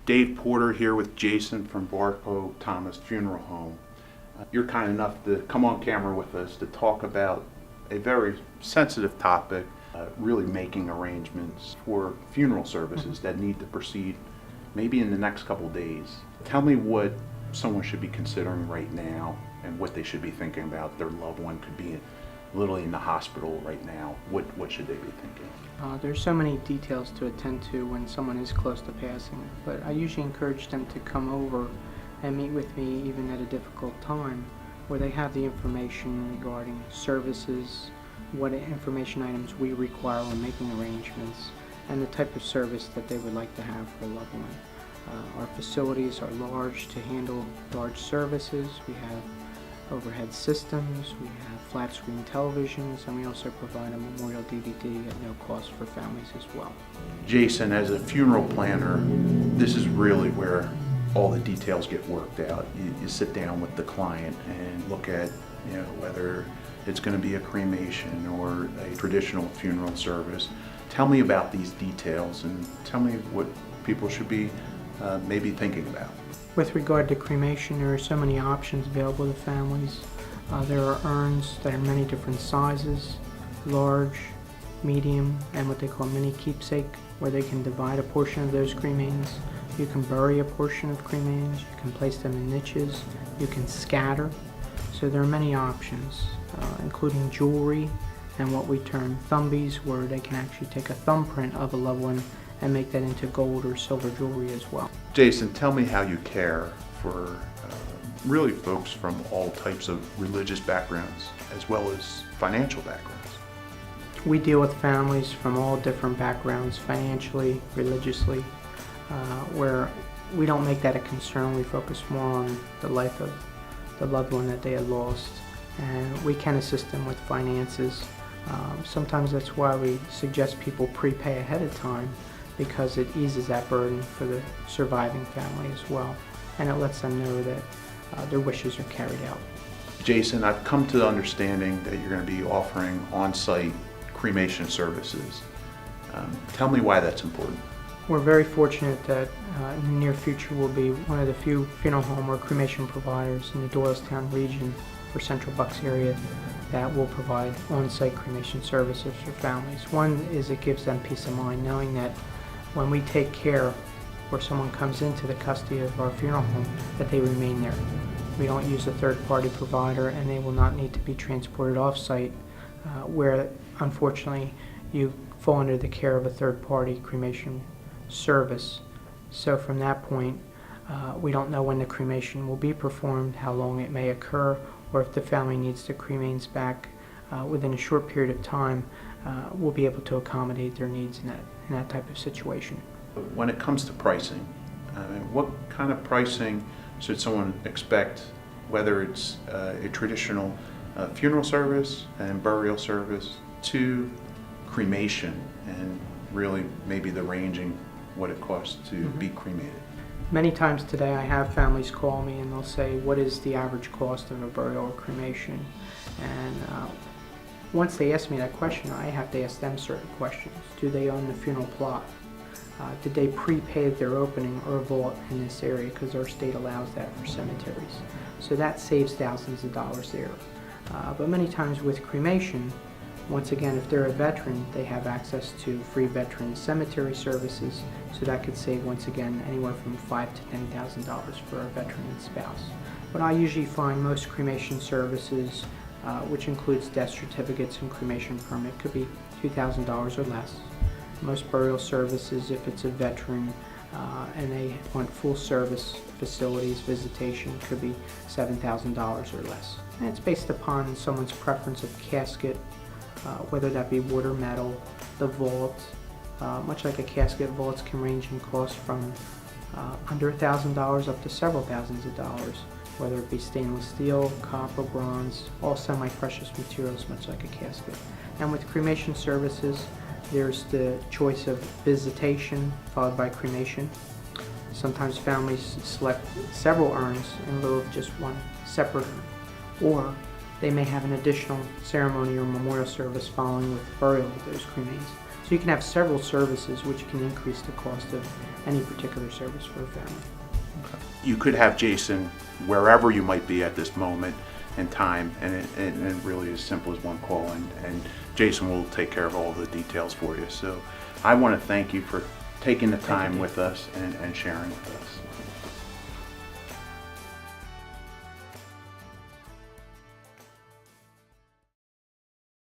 Dave Porter here with Jason from Varcoe Thomas Funeral Home. You're kind enough to come on camera with us to talk about a very sensitive topic, really making arrangements for funeral services that need to proceed maybe in the next couple days. Tell me what someone should be considering right now and what they should be thinking about. Their loved one could be literally in the hospital right now. What should they be thinking? There's so many details to attend to when someone is close to passing, but I usually encourage them to come over and meet with me even at a difficult time, where they have the information regarding services, what information items we require when making arrangements, and the type of service that they would like to have for a loved one. Our facilities are large to handle large services. We have overhead systems, we have flat screen televisions, and we also provide a memorial DVD at no cost for families as well. Jason, as a funeral planner, this is really where all the details get worked out. You sit down with the client and look at whether it's going to be a cremation or a traditional funeral service. Tell me about these details and tell me what people should be maybe thinking about. With regard to cremation, there are so many options available to families. There are urns that are many different sizes, large, medium, and what they call mini keepsake, where they can divide a portion of those cremains. You can bury a portion of cremains, you can place them in niches, you can scatter. So there are many options, including jewelry and what we term thumbies, where they can actually take a thumbprint of a loved one and make that into gold or silver jewelry as well. Jason, tell me how you care for really folks from all types of religious backgrounds as well as financial backgrounds. We deal with families from all different backgrounds, financially, religiously, where we don't make that a concern. We focus more on the life of the loved one that they had lost, and we can assist them with finances. Sometimes that's why we suggest people prepay ahead of time, because it eases that burden for the surviving family as well, and it lets them know that their wishes are carried out. Jason, I've come to the understanding that you're going to be offering on-site cremation services. Tell me why that's important. We're very fortunate that in the near future we'll be one of the few funeral home or cremation providers in the Doylestown region or Central Bucks area that will provide on-site cremation services for families. One is it gives them peace of mind knowing that when we take care or someone comes into the custody of our funeral home, that they remain there. We don't use a third-party provider, and they will not need to be transported off-site, where unfortunately you fall under the care of a third-party cremation service. So from that point, we don't know when the cremation will be performed, how long it may occur, or if the family needs the cremains back within a short period of time, we'll be able to accommodate their needs in that type of situation. When it comes to pricing, what kind of pricing should someone expect, whether it's a traditional funeral service and burial service to cremation, and really maybe the ranging what it costs to be cremated? Many times today I have families call me and they'll say, what is the average cost of a burial or cremation? And once they ask me that question, I have to ask them certain questions. Do they own the funeral plot? Did they prepave their opening or vault in this area, because our state allows that for cemeteries? So that saves thousands of dollars there. But many times with cremation, once again, if they're a veteran, they have access to free veteran cemetery services, so that could save, once again, anywhere from $5,000 to $10,000 for a veteran and spouse. But I usually find most cremation services, which includes death certificates and cremation permit, could be $2,000 or less. Most burial services, if it's a veteran and they want full service facilities, visitation, could be $7,000 or less. And it's based upon someone's preference of casket, whether that be wood or metal, the vault. Much like a casket, vaults can range in cost from under $1,000 up to several thousands of dollars, whether it be stainless steel, copper, bronze, all semi-precious materials, much like a casket. And with cremation services, there's the choice of visitation followed by cremation. Sometimes families select several urns in lieu of just one separate urn, or they may have an additional ceremony or memorial service following with burial of those cremains. So you can have several services which can increase the cost of any particular service for a family. You could have Jason wherever you might be at this moment in time, and it really is simple as one call, and Jason will take care of all the details for you. So I want to thank you for taking the time with us and sharing with us.